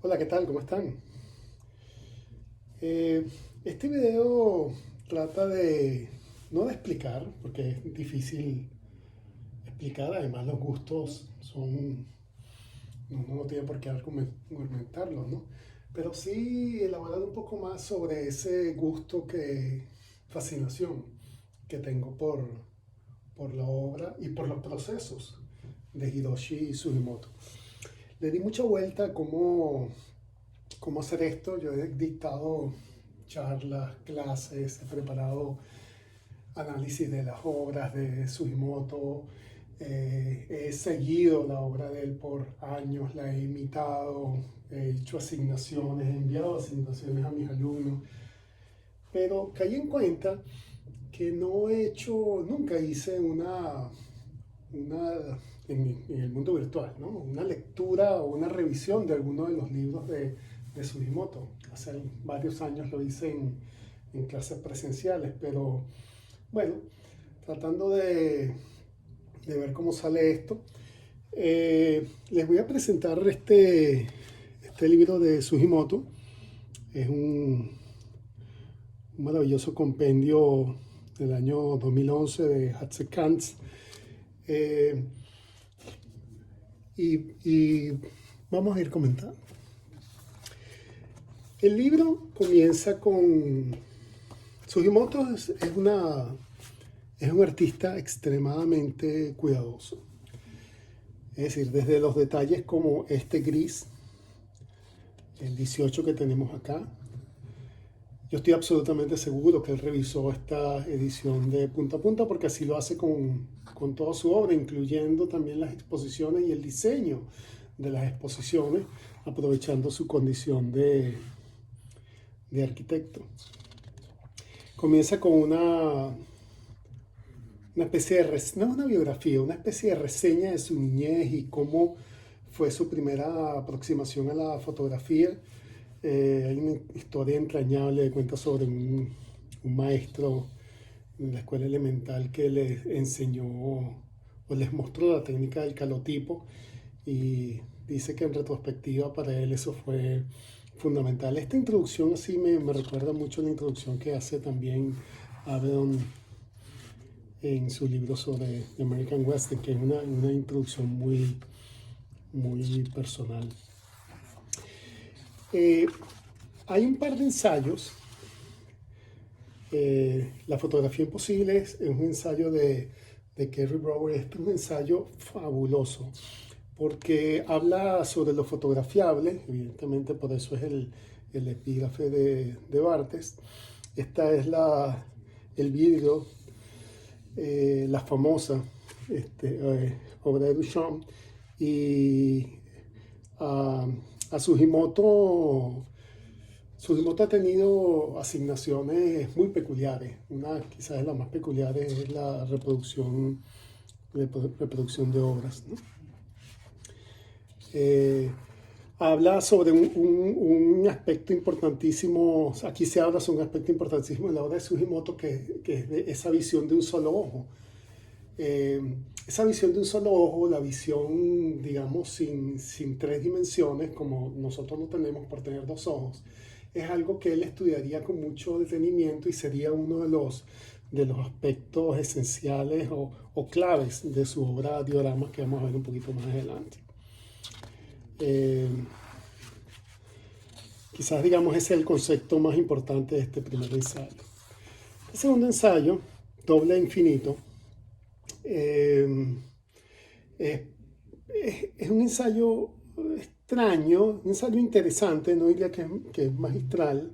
Hola, ¿qué tal? ¿Cómo están? Eh, este video trata de, no de explicar, porque es difícil explicar, además los gustos son, uno no tiene por qué argumentarlos, ¿no? Pero sí elaborar un poco más sobre ese fascinación que tengo por la obra y por los procesos de Hiroshi Sugimoto. Le di mucha vuelta a cómo hacer esto. Yo he dictado charlas, clases, he preparado análisis de las obras de Sugimoto, he seguido la obra de él por años, la he imitado, he hecho asignaciones, he enviado asignaciones a mis alumnos, pero caí en cuenta que no he hecho, nunca hice una en el mundo virtual, ¿no? Una lectura o una revisión de alguno de los libros de Sugimoto. Hace varios años lo hice en clases presenciales, pero bueno, tratando de ver cómo sale esto, les voy a presentar este libro de Sugimoto. Es un maravilloso compendio del año 2011 de Hatzekants. Eh, y vamos a ir comentando. El libro comienza con... Sugimoto es un artista extremadamente cuidadoso. Es decir, desde los detalles como este gris, el 18 que tenemos acá. Yo estoy absolutamente seguro que él revisó esta edición de punta a punta porque así lo hace con toda su obra, incluyendo también las exposiciones y el diseño de las exposiciones, aprovechando su condición de arquitecto. Comienza con una especie de, no una biografía, una especie de reseña de su niñez y cómo fue su primera aproximación a la fotografía. Hay una historia entrañable, cuenta sobre un maestro en la escuela elemental que les enseñó o les mostró la técnica del calotipo y dice que en retrospectiva para él eso fue fundamental. Esta introducción así me recuerda mucho a la introducción que hace también Avedon en su libro sobre American Western, que es una introducción muy personal. Eh, Hay un par de ensayos. La fotografía imposible es un ensayo de Kerry Brower. Este es un ensayo fabuloso porque habla sobre lo fotografiable, evidentemente por eso es el epígrafe de Barthes. Esta es el vidrio, la famosa obra de Duchamp, y a, a Sugimoto ha tenido asignaciones muy peculiares. Una quizás de las más peculiares es la reproducción de obras, ¿no? Eh, Habla sobre un aspecto importantísimo, aquí se habla sobre un aspecto importantísimo en la obra de Sugimoto, que es de esa visión de un solo ojo. Eh, Esa visión de un solo ojo, la visión, digamos, sin tres dimensiones, como nosotros no tenemos por tener dos ojos, es algo que él estudiaría con mucho detenimiento y sería uno de los aspectos esenciales o claves de su obra Dioramas, que vamos a ver un poquito más adelante. Eh, Quizás, digamos, ese es el concepto más importante de este primer ensayo. El segundo ensayo, Doble Infinito, eh, es, es un ensayo extraño, un ensayo interesante, no diría que es magistral,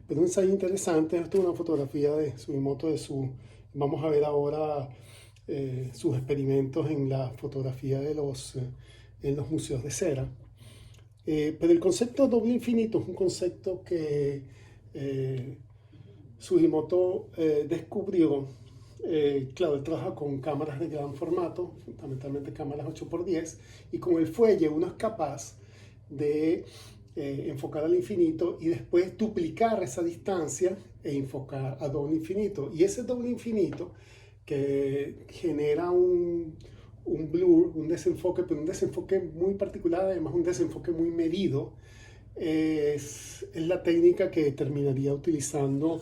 pero un ensayo interesante. Esto es una fotografía de Sugimoto vamos a ver ahora sus experimentos en la fotografía en los museos de cera. Pero el concepto doble infinito es un concepto que eh, Sugimoto descubrió. Claro, él trabaja con cámaras de gran formato, fundamentalmente cámaras 8x10, y con el fuelle uno es capaz de enfocar al infinito y después duplicar esa distancia e enfocar a doble infinito. Y ese doble infinito que genera un blur, un desenfoque, pero un desenfoque muy particular, además un desenfoque muy medido, es la técnica que terminaría utilizando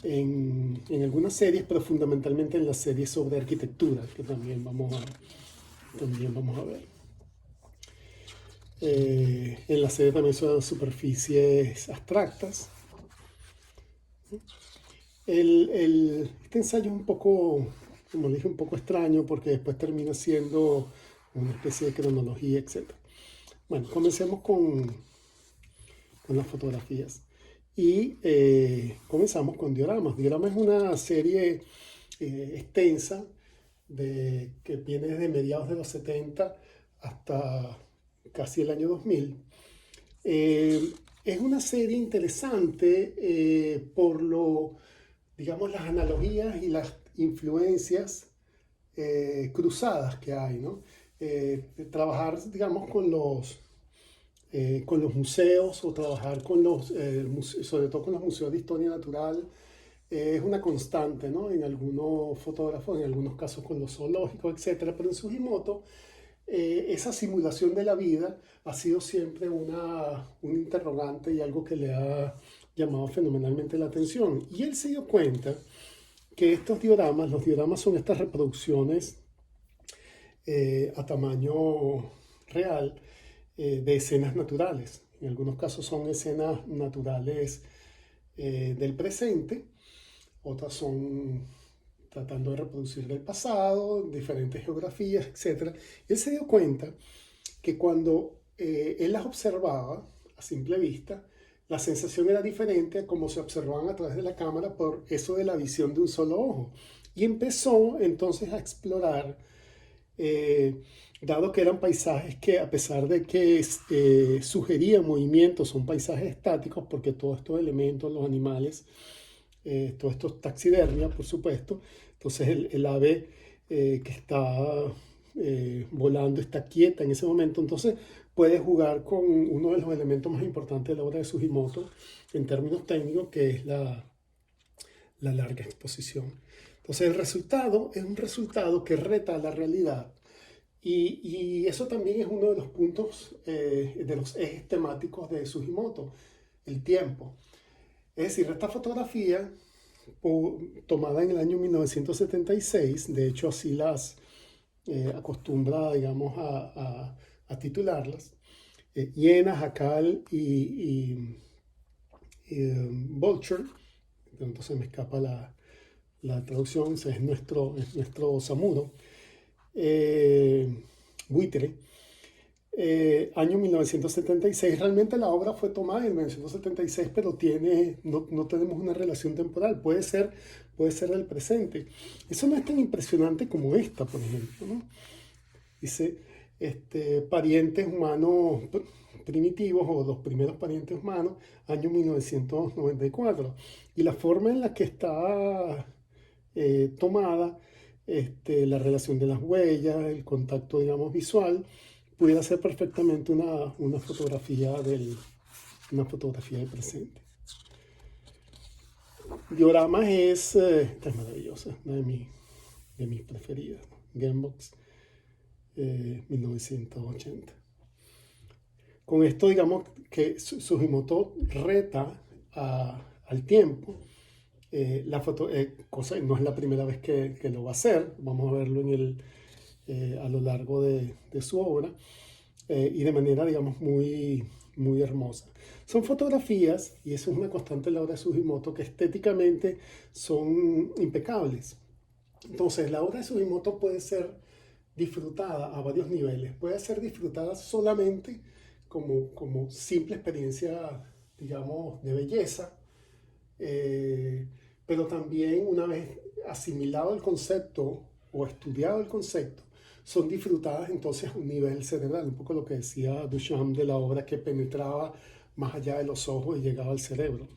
en algunas series, pero fundamentalmente en las series sobre arquitectura, que también vamos a ver. En la serie también son superficies abstractas. Este ensayo es un poco, como dije, un poco extraño porque después termina siendo una especie de cronología, etc. Bueno, comencemos con las fotografías. Y comenzamos con dioramas. Diorama es una serie extensa que viene desde mediados de los 70 hasta casi el año 2000. Es una serie interesante digamos, las analogías y las influencias cruzadas que hay, ¿no? Trabajar, digamos, con los museos o trabajar sobre todo con los museos de historia natural, es una constante, ¿no? En algunos fotógrafos, en algunos casos con los zoológicos, etcétera. Pero en Sugimoto, esa simulación de la vida ha sido siempre un interrogante y algo que le ha llamado fenomenalmente la atención. Y él se dio cuenta que los dioramas son estas reproducciones a tamaño real de escenas naturales. En algunos casos son escenas naturales del presente, otras son tratando de reproducir del pasado, diferentes geografías, etc. Él se dio cuenta que cuando él las observaba a simple vista, la sensación era diferente a cómo se observaban a través de la cámara por eso de la visión de un solo ojo. Y empezó entonces a explorar, dado que eran paisajes que a pesar de que sugerían movimientos, son paisajes estáticos porque todos estos elementos, los animales, todo esto es taxidermia, por supuesto. Entonces el ave que está volando está quieta en ese momento. Entonces puede jugar con uno de los elementos más importantes de la obra de Sugimoto en términos técnicos, que es la larga exposición. Entonces el resultado es un resultado que reta la realidad. Y eso también es uno de los puntos, de los ejes temáticos de Sugimoto, el tiempo. Es decir, esta fotografía tomada en el año 1976, de hecho así las acostumbra, digamos, a titularlas, hiena, jacal y vulture, entonces me escapa la traducción, es nuestro samuro, buitre. Año 1976, realmente la obra fue tomada en 1976, pero no tenemos una relación temporal, puede ser del presente. Eso no es tan impresionante como esta, por ejemplo, ¿no? Dice, parientes humanos primitivos o los primeros parientes humanos, año 1994. Y la forma en la que está tomada, la relación de las huellas, el contacto, digamos, visual, pudiera ser perfectamente una fotografía del presente. Dioramas esta es maravillosa, una de mis preferidas, ¿no? Gamebox 1980. Con esto, digamos que Sugimoto reta al tiempo. La foto, cosa, no es la primera vez que lo va a hacer, vamos a verlo a lo largo de su obra, y de manera, digamos, muy, muy hermosa. Son fotografías, y eso es una constante en la obra de Sugimoto, que estéticamente son impecables. Entonces, la obra de Sugimoto puede ser disfrutada a varios niveles. Puede ser disfrutada solamente como simple experiencia, digamos, de belleza, pero también una vez asimilado el concepto o estudiado el concepto, son disfrutadas entonces a un nivel cerebral, un poco lo que decía Duchamp de la obra, que penetraba más allá de los ojos y llegaba al cerebro.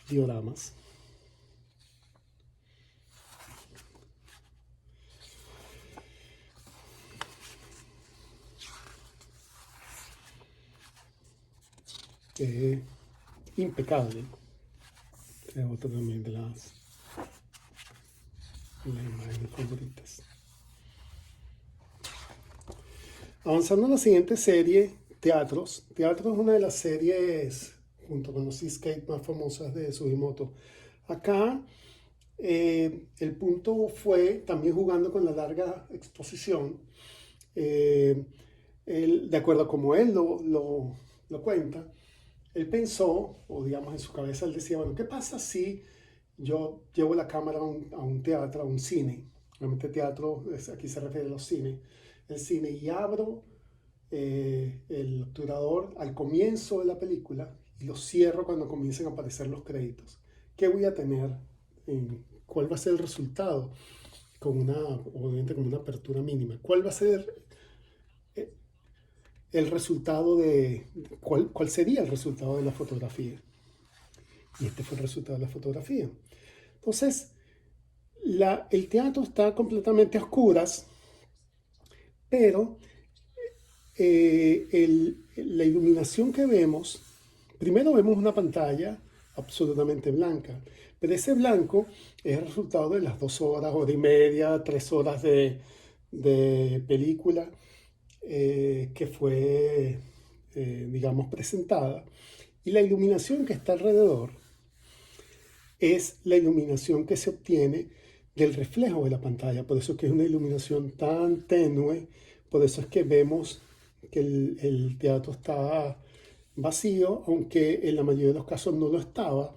Dioramas. Impecable. Es otra también de las imágenes favoritas. Avanzando a la siguiente serie, Teatros. Teatros es una de las series, junto con los Seascape más famosas de Sugimoto. Acá el punto fue, también jugando con la larga exposición, de acuerdo a como él lo cuenta, él pensó, o digamos en su cabeza, él decía, bueno, ¿qué pasa si yo llevo la cámara a un teatro, a un cine? Realmente teatro, aquí se refiere a los cines. El cine, y abro el obturador al comienzo de la película y lo cierro cuando comiencen a aparecer los créditos. ¿Qué voy a tener? ¿Cuál va a ser el resultado? Obviamente con una apertura mínima. ¿Cuál va a ser el resultado cuál sería el resultado de la fotografía? Y este fue el resultado de la fotografía. Entonces, el teatro está completamente a oscuras, pero la iluminación que vemos, primero vemos una pantalla absolutamente blanca, pero ese blanco es el resultado de las 2 horas, hora y media, 3 horas de película que fue, digamos, presentada. Y la iluminación que está alrededor es la iluminación que se obtiene del reflejo de la pantalla. Por eso es que es una iluminación tan tenue, por eso es que vemos que el teatro está vacío, aunque en la mayoría de los casos no lo estaba.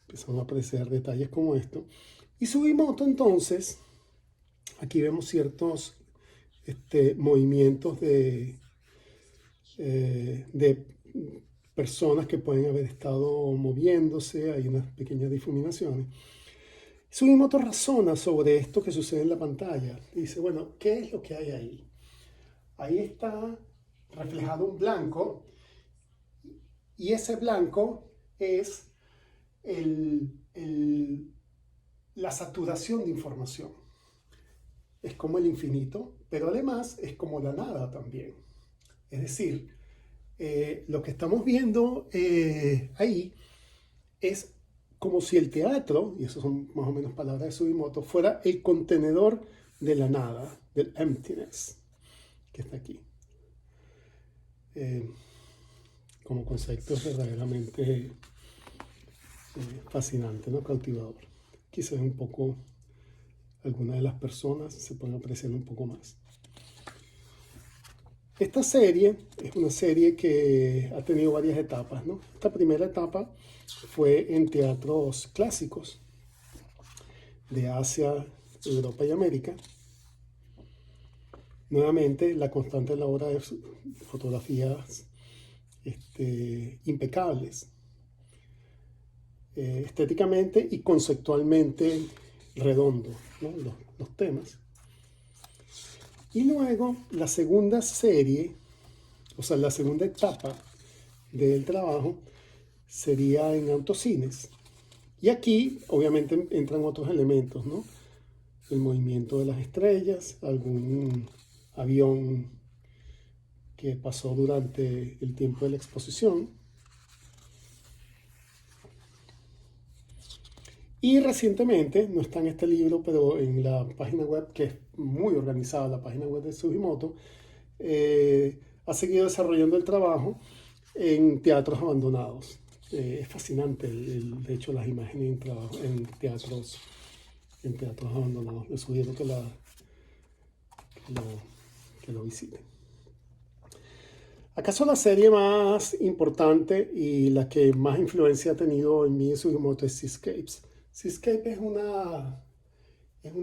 Empezaron a aparecer detalles como esto. Y Sugimoto entonces, aquí vemos ciertos movimientos de personas que pueden haber estado moviéndose, hay unas pequeñas difuminaciones. Sugimoto razona sobre esto que sucede en la pantalla. Dice, bueno, ¿qué es lo que hay ahí? Ahí está reflejado un blanco y ese blanco es la saturación de información. Es como el infinito, pero además es como la nada también. Es decir, lo que estamos viendo ahí es como si el teatro, y eso son más o menos palabras de Sugimoto, fuera el contenedor de la nada, del emptiness, que está aquí. Como concepto es verdaderamente fascinante, ¿no? Cautivador. Quizás un poco, algunas de las personas se pueden apreciar un poco más. Esta serie es una serie que ha tenido varias etapas, ¿no? Esta primera etapa fue en teatros clásicos de Asia, Europa y América. Nuevamente, la constante de la obra de fotografías impecables, estéticamente y conceptualmente redondo, ¿no? los temas. Y luego la segunda serie, o sea, la segunda etapa del trabajo sería en autocines. Y aquí, obviamente, entran otros elementos, ¿no? El movimiento de las estrellas, algún avión que pasó durante el tiempo de la exposición. Y recientemente, no está en este libro, pero en la página web, que es muy organizada, la página web de Sugimoto, ha seguido desarrollando el trabajo en teatros abandonados. Es fascinante, de hecho, las imágenes en teatros abandonados. Les sugiero que lo visiten. ¿Acaso la serie más importante y la que más influencia ha tenido en mí en Sugimoto es Seascapes? Seascape es una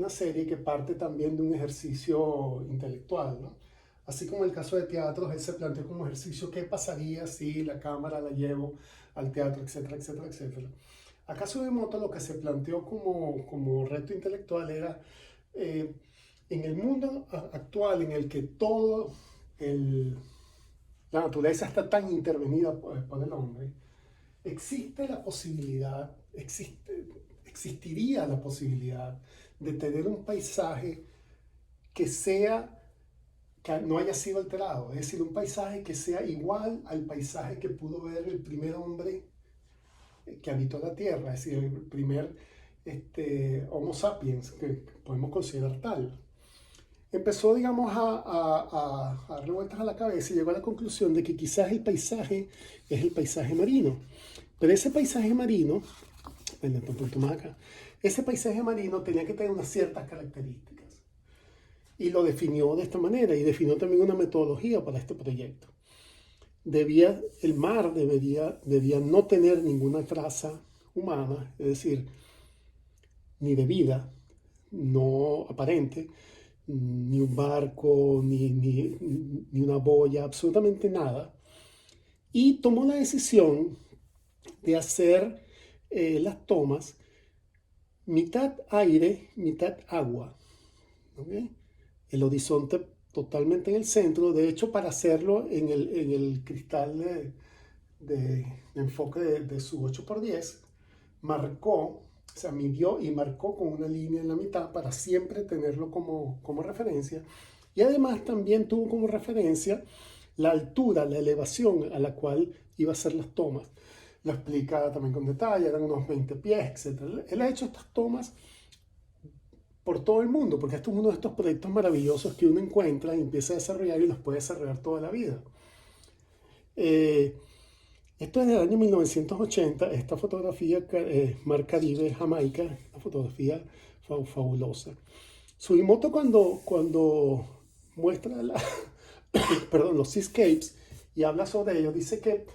serie que parte también de un ejercicio intelectual, ¿no? Así como en el caso de teatros, él se planteó como ejercicio qué pasaría si la cámara la llevo al teatro, etcétera, etcétera, etcétera. Acá Sugimoto lo que se planteó como reto intelectual era en el mundo actual en el que la naturaleza está tan intervenida por el hombre, existe la posibilidad, existiría la posibilidad de tener un paisaje que no haya sido alterado, es decir, un paisaje que sea igual al paisaje que pudo ver el primer hombre que habitó la Tierra, es decir, Homo sapiens, que podemos considerar tal. Empezó, digamos, a dar vueltas a la cabeza y llegó a la conclusión de que quizás el paisaje es el paisaje marino. Pero ese paisaje marino, bueno, un poquito más acá, ese paisaje marino tenía que tener unas ciertas características. Y lo definió de esta manera y definió también una metodología para este proyecto. El mar debía no tener ninguna traza humana, es decir, ni de vida, no aparente, ni un barco, ni una boya, absolutamente nada. Y tomó la decisión de hacer las tomas mitad aire, mitad agua. ¿Okay? El horizonte totalmente en el centro. De hecho, para hacerlo en el cristal de enfoque de su 8x10, marcó, o sea, midió y marcó con una línea en la mitad para siempre tenerlo como referencia. Y además también tuvo como referencia la altura, la elevación a la cual iba a hacer las tomas. Lo explica también con detalle, eran unos 20 pies, etc. Él ha hecho estas tomas por todo el mundo, porque esto es uno de estos proyectos maravillosos que uno encuentra y empieza a desarrollar y los puede desarrollar toda la vida. Esto es del año 1980, esta fotografía, Mar Caribe, Jamaica, una fotografía fabulosa. Sugimoto cuando muestra perdón, los seascapes y habla sobre ello, dice que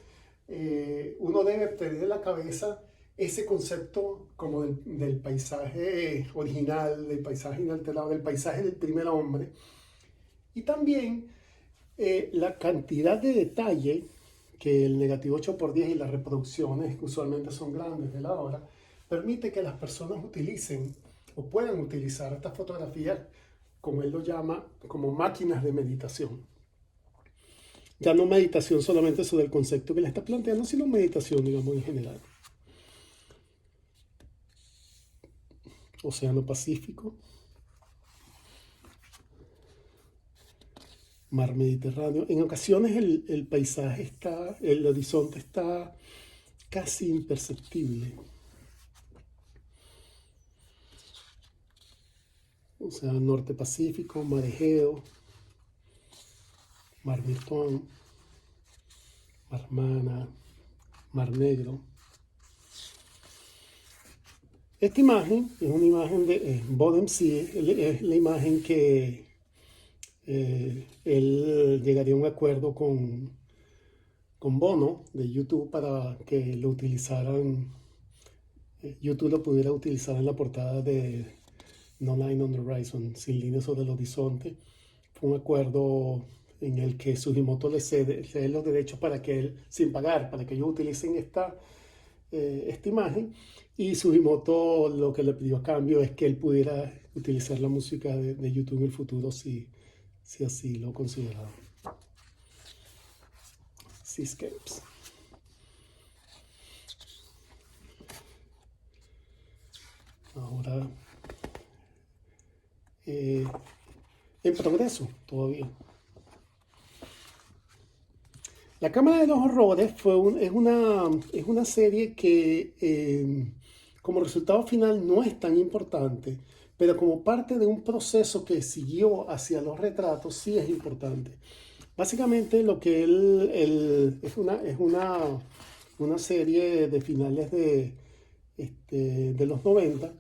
uno debe tener en la cabeza ese concepto como del paisaje original, del paisaje inalterado, del paisaje del primer hombre. Y también la cantidad de detalle que el negativo 8x10 y las reproducciones, que usualmente son grandes de la obra, permite que las personas utilicen o puedan utilizar estas fotografías, como él lo llama, como máquinas de meditación. Ya no meditación solamente sobre el concepto que le está planteando, sino meditación, digamos, en general. Océano Pacífico, Mar Mediterráneo. En ocasiones el paisaje el horizonte está casi imperceptible. O sea, Norte Pacífico, Mar Egeo, Mar Mirtón, Mar Mana, Mar Negro. Esta imagen es una imagen de Bodensee, es la imagen que él llegaría a un acuerdo con Bono de YouTube para que lo utilizaran, YouTube lo pudiera utilizar en la portada de No Line on the Horizon, Sin líneas sobre el horizonte. Fue un acuerdo en el que Sugimoto le cede los derechos para que él, sin pagar, para que ellos utilicen esta imagen, y Sugimoto lo que le pidió a cambio es que él pudiera utilizar la música de YouTube en el futuro si así lo consideraba. Seascapes. Ahora en progreso todavía. La Cámara de los Horrores es una serie que como resultado final no es tan importante, pero como parte de un proceso que siguió hacia los retratos sí es importante. Básicamente lo que es una serie de finales de los 90,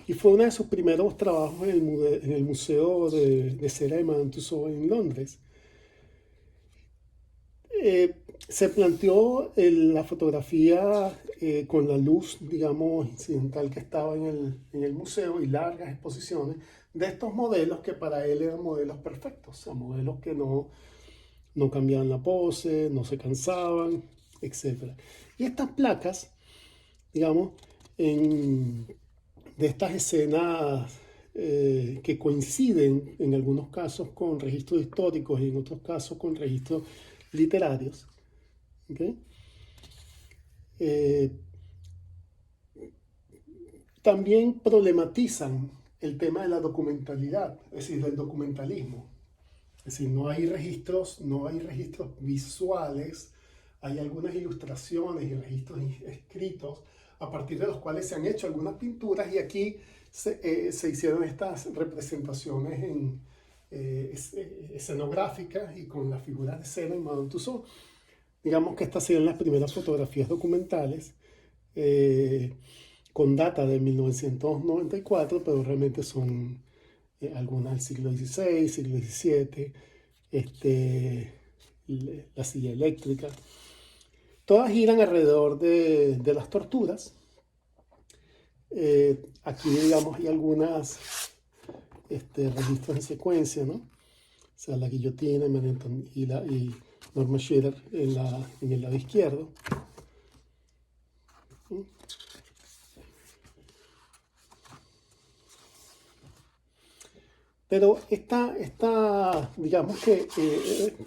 y fue uno de sus primeros trabajos en el Museo de Cera de Madame Tussauds en Londres. Se planteó la fotografía con la luz, digamos, incidental que estaba en el museo y largas exposiciones de estos modelos que para él eran modelos perfectos, o sea, modelos que no cambiaban la pose, no se cansaban, etc. Y estas placas, digamos, de estas escenas que coinciden en algunos casos con registros históricos y en otros casos con registros literarios, ¿okay? También problematizan el tema de la documentalidad, es decir, del documentalismo. Es decir, no hay registros visuales, hay algunas ilustraciones y registros escritos a partir de los cuales se han hecho algunas pinturas y aquí se hicieron estas representaciones escenográficas y con las figuras de cera en Madame Tussauds. Digamos que estas serían las primeras fotografías documentales con data de 1994, pero realmente son algunas del siglo XVI, siglo XVII, la silla eléctrica. Todas giran alrededor de las torturas. Aquí, digamos, hay algunas registros en secuencia, ¿no? O sea, la guillotina y Norma Shearer en el lado izquierdo. Pero digamos que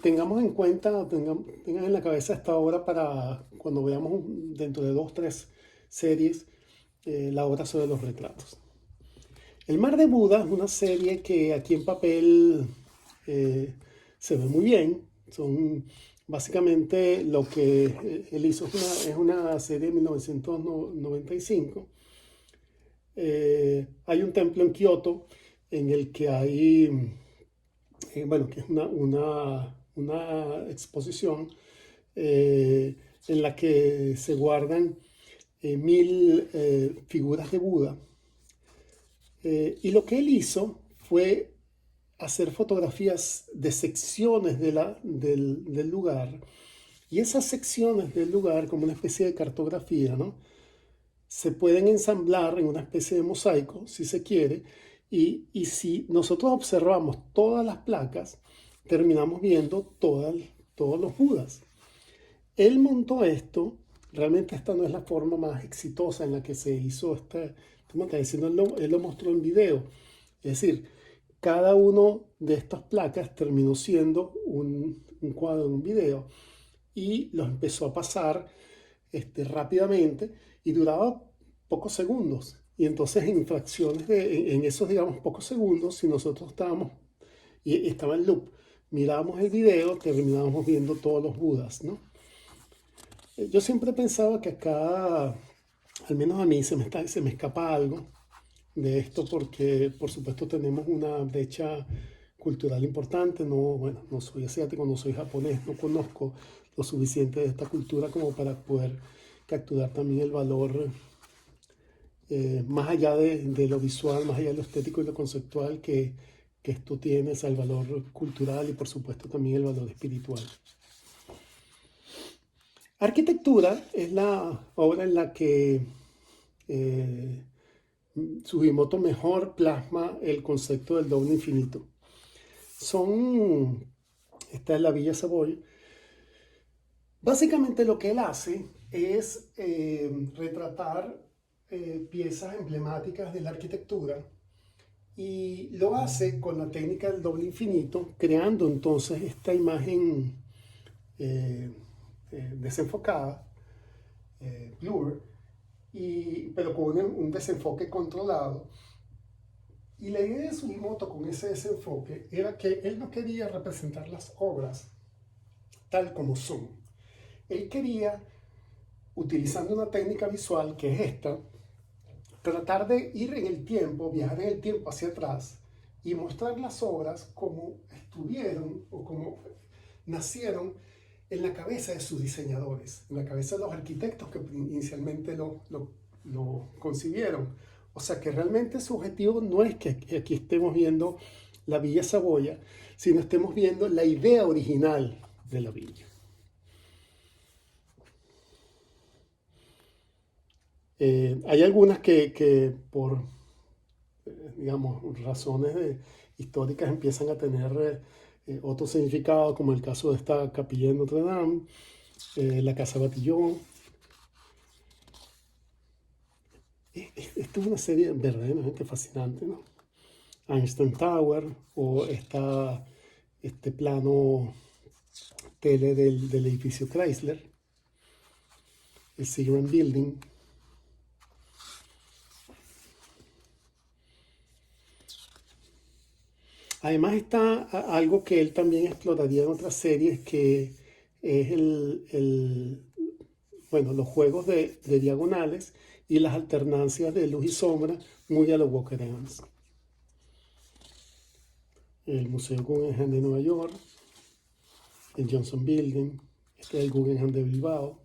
tengamos en cuenta, tengan en la cabeza esta obra para cuando veamos dentro de 2 o 3 series la obra sobre los retratos. El Mar de Buda es una serie que aquí en papel se ve muy bien. Son básicamente lo que él hizo, es una serie de 1995. Hay un templo en Kioto en el que hay, bueno, que es una exposición en la que se guardan 1000 figuras de Buda. Y lo que él hizo fue hacer fotografías de secciones del lugar. Y esas secciones del lugar, como una especie de cartografía, ¿no? Se pueden ensamblar en una especie de mosaico, si se quiere, y si nosotros observamos todas las placas, terminamos viendo todos los Budas. Él montó esto, realmente esta no es la forma más exitosa en la que se hizo como está diciendo, él lo mostró en video. Es decir, cada uno de estas placas terminó siendo un cuadro en un video y los empezó a pasar rápidamente y duraba pocos segundos. Y entonces en fracciones en esos, digamos, pocos segundos, si nosotros estaba en loop, mirábamos el video, terminábamos viendo todos los Budas, ¿no? Yo siempre pensaba que acá, al menos a mí, se me escapa algo de esto porque, por supuesto, tenemos una brecha cultural importante. Bueno, no soy asiático, no soy japonés, no conozco lo suficiente de esta cultura como para poder capturar también el valor más allá de lo visual, más allá de lo estético y lo conceptual que esto tiene, es el valor cultural y por supuesto también el valor espiritual. Arquitectura es la obra en la que Sugimoto mejor plasma el concepto del doble infinito. Esta es la Villa Savoy. Básicamente lo que él hace es retratar piezas emblemáticas de la arquitectura y lo hace con la técnica del doble infinito, creando entonces esta imagen desenfocada, blur, pero con un desenfoque controlado. Y la idea de Sugimoto con ese desenfoque era que él no quería representar las obras tal como son. Él quería, utilizando una técnica visual que es esta, tratar de ir en el tiempo, viajar en el tiempo hacia atrás y mostrar las obras como estuvieron o como nacieron en la cabeza de sus diseñadores, en la cabeza de los arquitectos que inicialmente lo concibieron. O sea que realmente su objetivo no es que aquí estemos viendo la Villa Savoia, sino estemos viendo la idea original de la villa. Hay algunas que por, digamos, razones históricas empiezan a tener otro significado, como el caso de esta capilla de Notre Dame, la Casa Batillon. Esta es una serie verdaderamente fascinante, ¿no? Einstein Tower o este plano tele del edificio Chrysler, el Seagram Building. Además está algo que él también exploraría en otras series, que es bueno, los juegos de diagonales y las alternancias de luz y sombra muy a los Walker Evans. El Museo Guggenheim de Nueva York, el Johnson Building, este es el Guggenheim de Bilbao,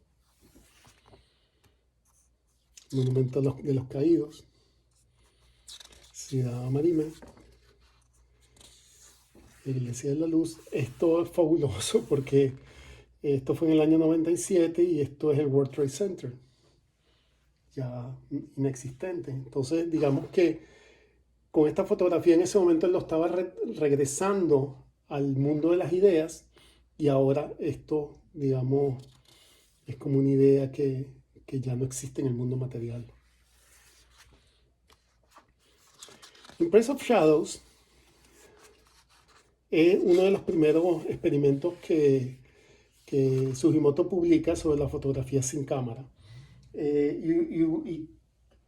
Monumento de los Caídos, Ciudad Marina, la Iglesia de la Luz. Esto es fabuloso porque esto fue en el año 97 y esto es el World Trade Center, ya inexistente. Entonces, digamos que con esta fotografía en ese momento él lo estaba regresando al mundo de las ideas y ahora esto, digamos, es como una idea que ya no existe en el mundo material. Impress of Shadows es uno de los primeros experimentos que Sugimoto publica sobre la fotografía sin cámara. Y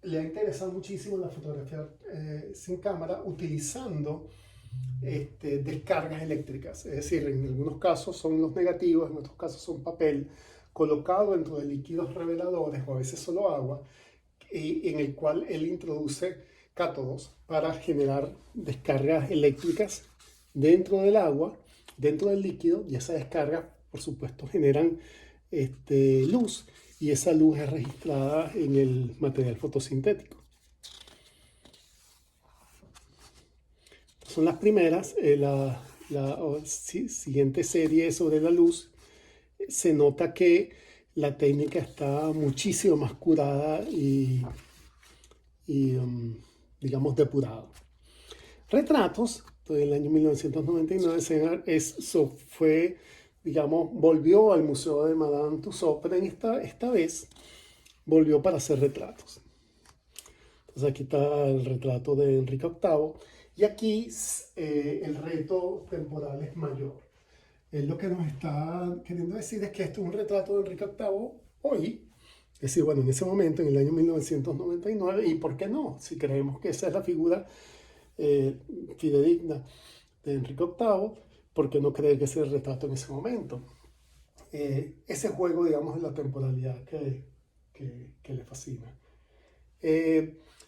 le ha interesado muchísimo la fotografía sin cámara utilizando descargas eléctricas. Es decir, en algunos casos son los negativos, en otros casos son papel colocado dentro de líquidos reveladores o a veces solo agua, en el cual él introduce cátodos para generar descargas eléctricas dentro del agua, dentro del líquido, y esas descargas, por supuesto, generan luz, y esa luz es registrada en el material fotosintético. Son las primeras. La siguiente serie sobre la luz, se nota que la técnica está muchísimo más curada y digamos, depurada. Retratos, en el año 1999, eso fue, digamos, volvió al Museo de Madame Tussauds, pero esta vez volvió para hacer retratos. Entonces aquí está el retrato de Enrique VIII y aquí el reto temporal es mayor. Él lo que nos está queriendo decir es que esto es un retrato de Enrique VIII hoy. Es decir, bueno, en ese momento, en el año 1999, y por qué no, si creemos que esa es la figura fidedigna de Enrique VIII, ¿por qué no creer que ese es el retrato en ese momento? Ese juego, digamos, de la temporalidad que le fascina.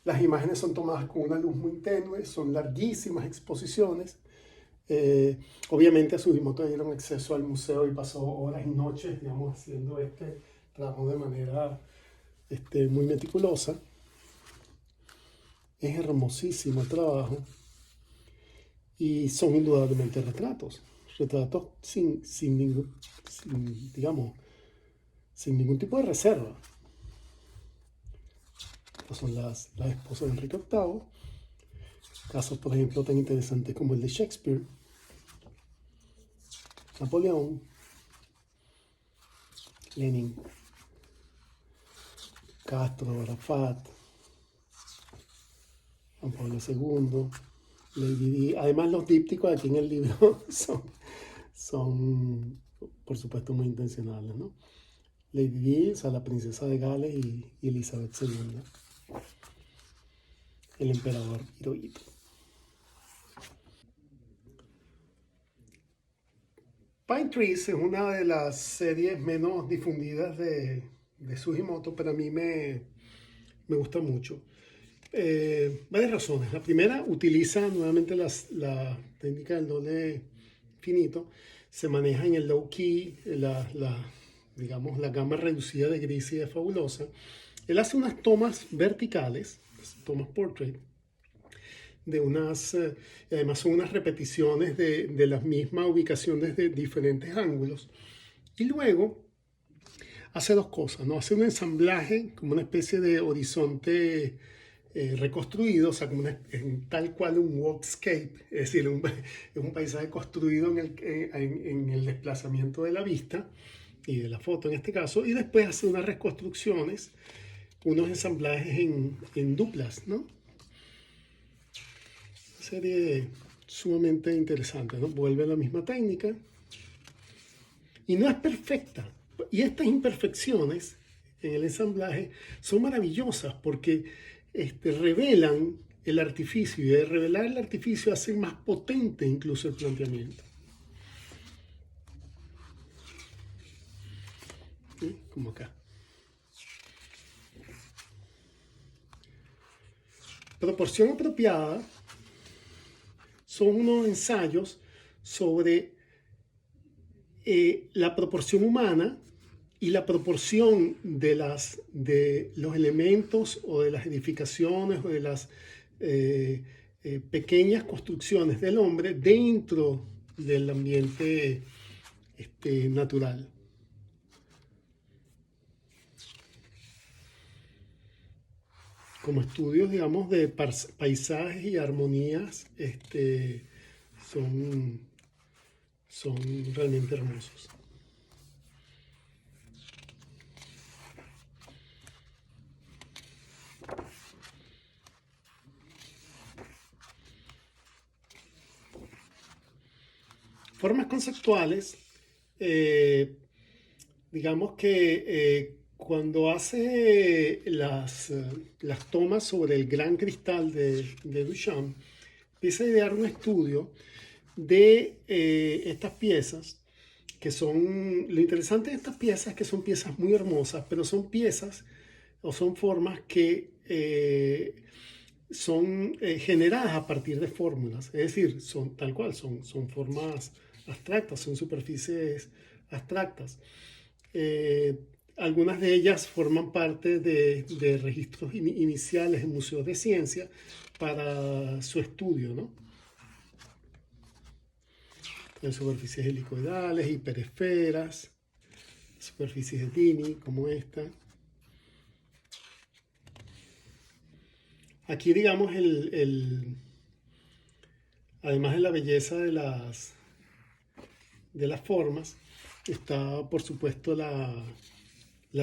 Las imágenes son tomadas con una luz muy tenue, son larguísimas exposiciones. Obviamente a Sugimoto dieron acceso al museo y pasó horas y noches, digamos, haciendo este trabajo de manera muy meticulosa. Es hermosísimo el trabajo y son indudablemente retratos sin ningún tipo de reserva. Estas son las esposas de Enrique VIII. Casos, por ejemplo, tan interesantes como el de Shakespeare, Napoleón, Lenin, Castro, Arafat, Juan Pablo II, Lady Di. Además, los dípticos aquí en el libro son por supuesto, muy intencionales, ¿no? Lady Di, o sea, la princesa de Gales, y Elizabeth II, el emperador Hirohito. Pine Trees es una de las series menos difundidas de Sugimoto, pero a mí me gusta mucho. Varias razones. La primera, utiliza nuevamente la técnica del doble finito. Se maneja en el low key, digamos, la gama reducida de gris y de fabulosa. Él hace unas tomas verticales, tomas portrait, además son unas repeticiones de la misma ubicación desde diferentes ángulos. Y luego hace dos cosas, ¿no? Hace un ensamblaje como una especie de horizonte reconstruido, o sea, como tal cual un walkscape, es decir, es un paisaje construido en el desplazamiento de la vista y de la foto en este caso, y después hace unas reconstrucciones, unos ensamblajes en duplas, ¿no? Una serie sumamente interesante, ¿no? Vuelve a la misma técnica y no es perfecta, y estas imperfecciones en el ensamblaje son maravillosas porque revelan el artificio, y de revelar el artificio hacen más potente incluso el planteamiento. ¿Sí? Como acá. proporción apropiada son unos ensayos sobre la proporción humana y la proporción de los elementos o de las edificaciones o de las pequeñas construcciones del hombre dentro del ambiente natural. Como estudios, digamos, de paisajes y armonías, son realmente hermosos. Formas conceptuales, digamos que cuando hace las tomas sobre el gran cristal de Duchamp, empieza a idear un estudio de estas piezas, que son, lo interesante de estas piezas es que son piezas muy hermosas, pero son piezas o son formas que son generadas a partir de fórmulas, es decir, son tal cual, son formas abstractas, son superficies abstractas. Algunas de ellas forman parte de registros iniciales en museos de ciencia para su estudio, ¿no? En superficies helicoidales, hiperesferas, superficies de Dini, como esta. Aquí, digamos, además de la belleza de las formas, está, por supuesto, la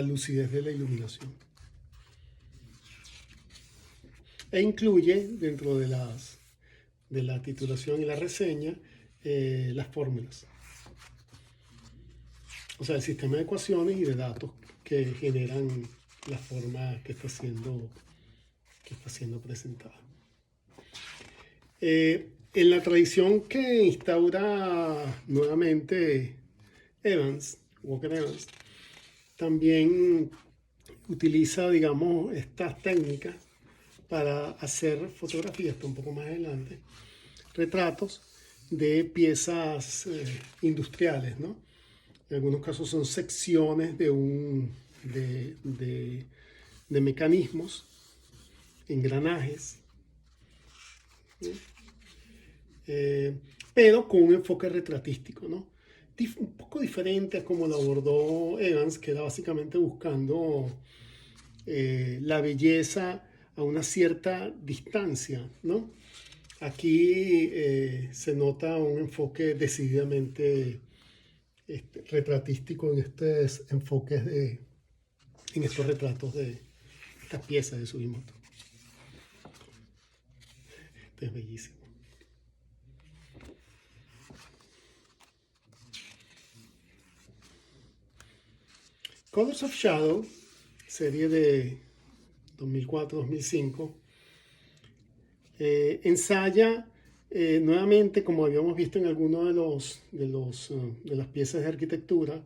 lucidez de la iluminación. E incluye, dentro de la titulación y la reseña, las fórmulas. O sea, el sistema de ecuaciones y de datos que generan la forma que está siendo presentada. En la tradición que instaura nuevamente Walker Evans, también utiliza, digamos, estas técnicas para hacer fotografías, está un poco más adelante, retratos de piezas industriales, ¿no? En algunos casos son secciones de mecanismos, engranajes, pero con un enfoque retratístico, ¿no? Un poco diferente a como lo abordó Evans, que era básicamente buscando la belleza a una cierta distancia, ¿no? Aquí se nota un enfoque decididamente retratístico en estos enfoques en estos retratos de estas piezas de Sugimoto. Esto es bellísimo. Colors of Shadow, serie de 2004-2005, ensaya nuevamente, como habíamos visto en algunos de las piezas de arquitectura,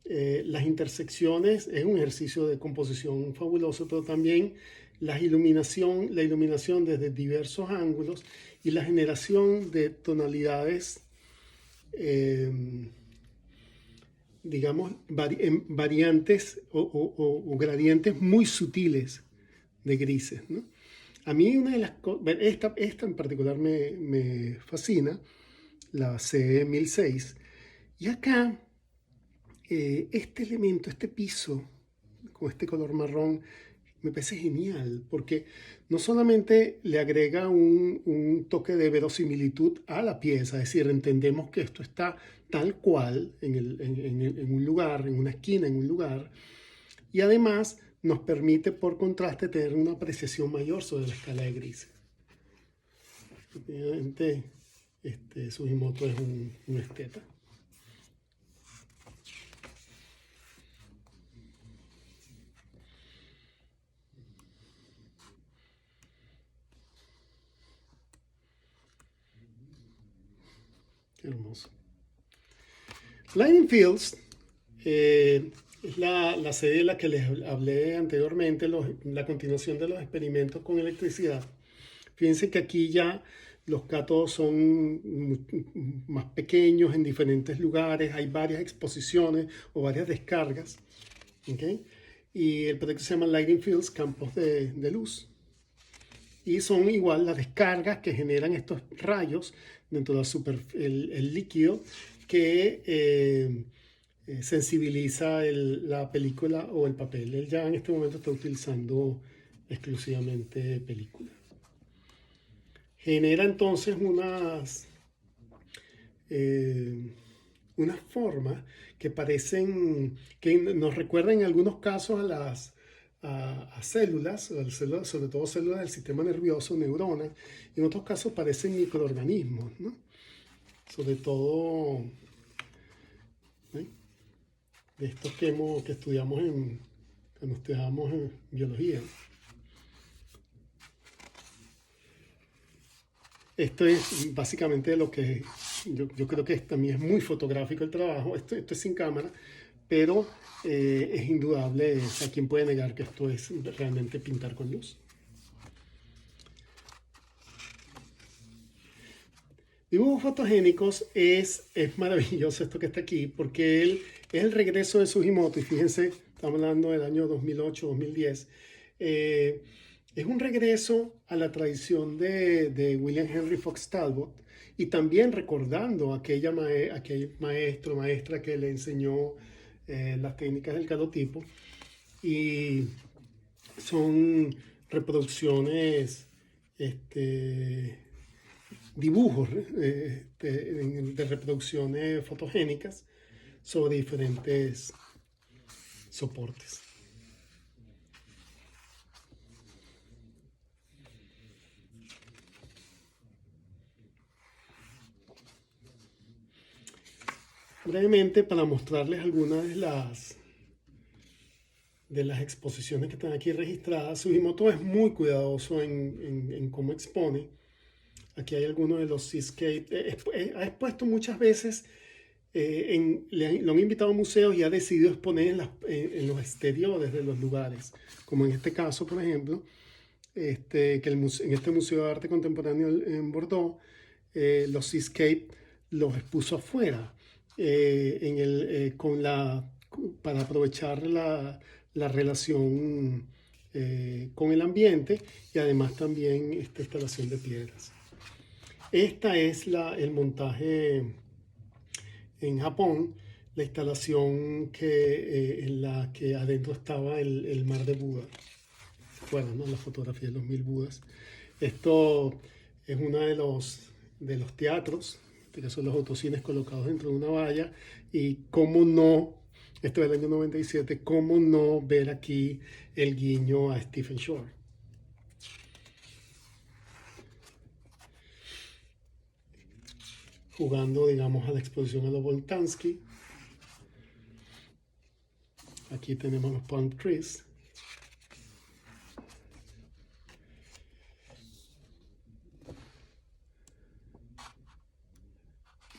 las intersecciones. Es un ejercicio de composición fabuloso, pero también la iluminación desde diversos ángulos y la generación de tonalidades, digamos, variantes o gradientes muy sutiles de grises, ¿no? A mí una de las cosas, esta en particular me fascina, la C1006, y acá este elemento, este piso con este color marrón, me parece genial, porque no solamente le agrega un toque de verosimilitud a la pieza, es decir, entendemos que esto está tal cual en un lugar, en una esquina, en un lugar, y además nos permite por contraste tener una apreciación mayor sobre la escala de grises. Obviamente, Sugimoto es un esteta. Qué hermoso. Lightning Fields es la serie de la que les hablé anteriormente, la continuación de los experimentos con electricidad. Fíjense que aquí ya los cátodos son más pequeños en diferentes lugares, hay varias exposiciones o varias descargas, ¿ok? Y el proyecto se llama Lighting Fields, campos de luz. Y son igual las descargas que generan estos rayos dentro del líquido que sensibiliza la película o el papel. Él ya en este momento está utilizando exclusivamente película. Genera entonces unas formas que parecen, que nos recuerdan en algunos casos a células, sobre todo células del sistema nervioso, neuronas, y en otros casos parecen microorganismos, ¿no? Sobre todo de estos que estudiamos cuando estudiamos en biología. Esto es básicamente lo que yo creo que también es muy fotográfico el trabajo. Esto es sin cámara, pero es indudable. O sea, ¿quién puede negar que esto es realmente pintar con luz? Dibujos fotogénicos es maravilloso esto que está aquí, porque él es el regreso de Sugimoto, y fíjense, estamos hablando del año 2008-2010. Es un regreso a la tradición de William Henry Fox Talbot, y también recordando a aquel maestra que le enseñó las técnicas del calotipo. Y son reproducciones, dibujos de reproducciones fotogénicas sobre diferentes soportes. Brevemente, para mostrarles algunas de las exposiciones que están aquí registradas, Sugimoto es muy cuidadoso en cómo expone. Aquí hay algunos de los seascape. Ha expuesto muchas veces, lo han invitado a museos y ha decidido exponer en los exteriores de los lugares, como en este caso, por ejemplo, que en este Museo de Arte Contemporáneo en Bordeaux, los seascape los expuso afuera, para aprovechar la relación con el ambiente, y además también esta instalación de piedras. Esta es el montaje en Japón, la instalación en la que adentro estaba el mar de Buda. ¿Se acuerdan, no? La fotografía de los 1000 Budas. Esto es uno de los teatros, que son los autocines colocados dentro de una valla, y cómo no, esto es del año 97, cómo no ver aquí el guiño a Stephen Shore. Jugando, digamos, a la exposición a los Boltanski. Aquí tenemos los palm trees.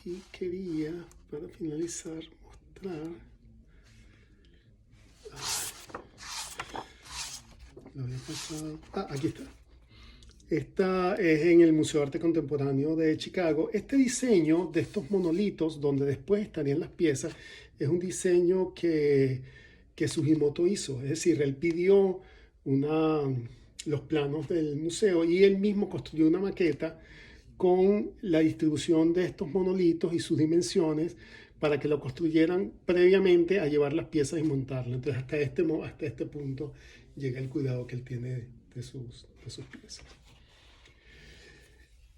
Y quería, para finalizar, mostrar. Lo había pasado. Aquí está. Esta es en el Museo de Arte Contemporáneo de Chicago. Este diseño de estos monolitos, donde después estarían las piezas, es un diseño que Sugimoto hizo. Es decir, él pidió los planos del museo y él mismo construyó una maqueta con la distribución de estos monolitos y sus dimensiones para que lo construyeran previamente a llevar las piezas y montarlas. Entonces hasta este punto llega el cuidado que él tiene de sus piezas.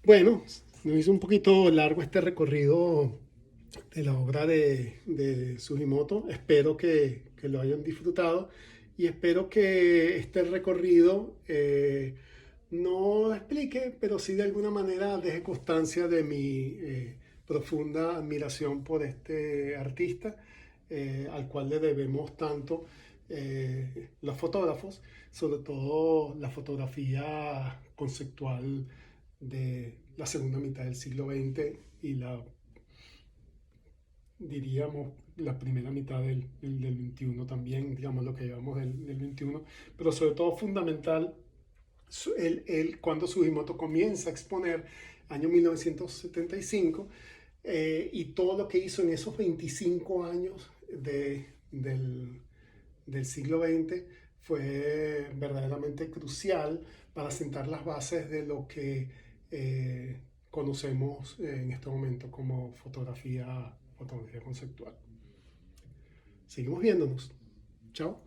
Bueno, nos hizo un poquito largo este recorrido de la obra de Sugimoto. Espero que lo hayan disfrutado, y espero que este recorrido no explique, pero sí de alguna manera deje constancia de mi profunda admiración por este artista, al cual le debemos tanto los fotógrafos, sobre todo la fotografía conceptual de la segunda mitad del siglo XX y diríamos, la primera mitad del XXI también, digamos lo que llevamos del XXI, pero sobre todo fundamental Cuando Sugimoto comienza a exponer, año 1975, y todo lo que hizo en esos 25 años del siglo XX fue verdaderamente crucial para sentar las bases de lo que conocemos en este momento como fotografía conceptual. Seguimos viéndonos. Chao.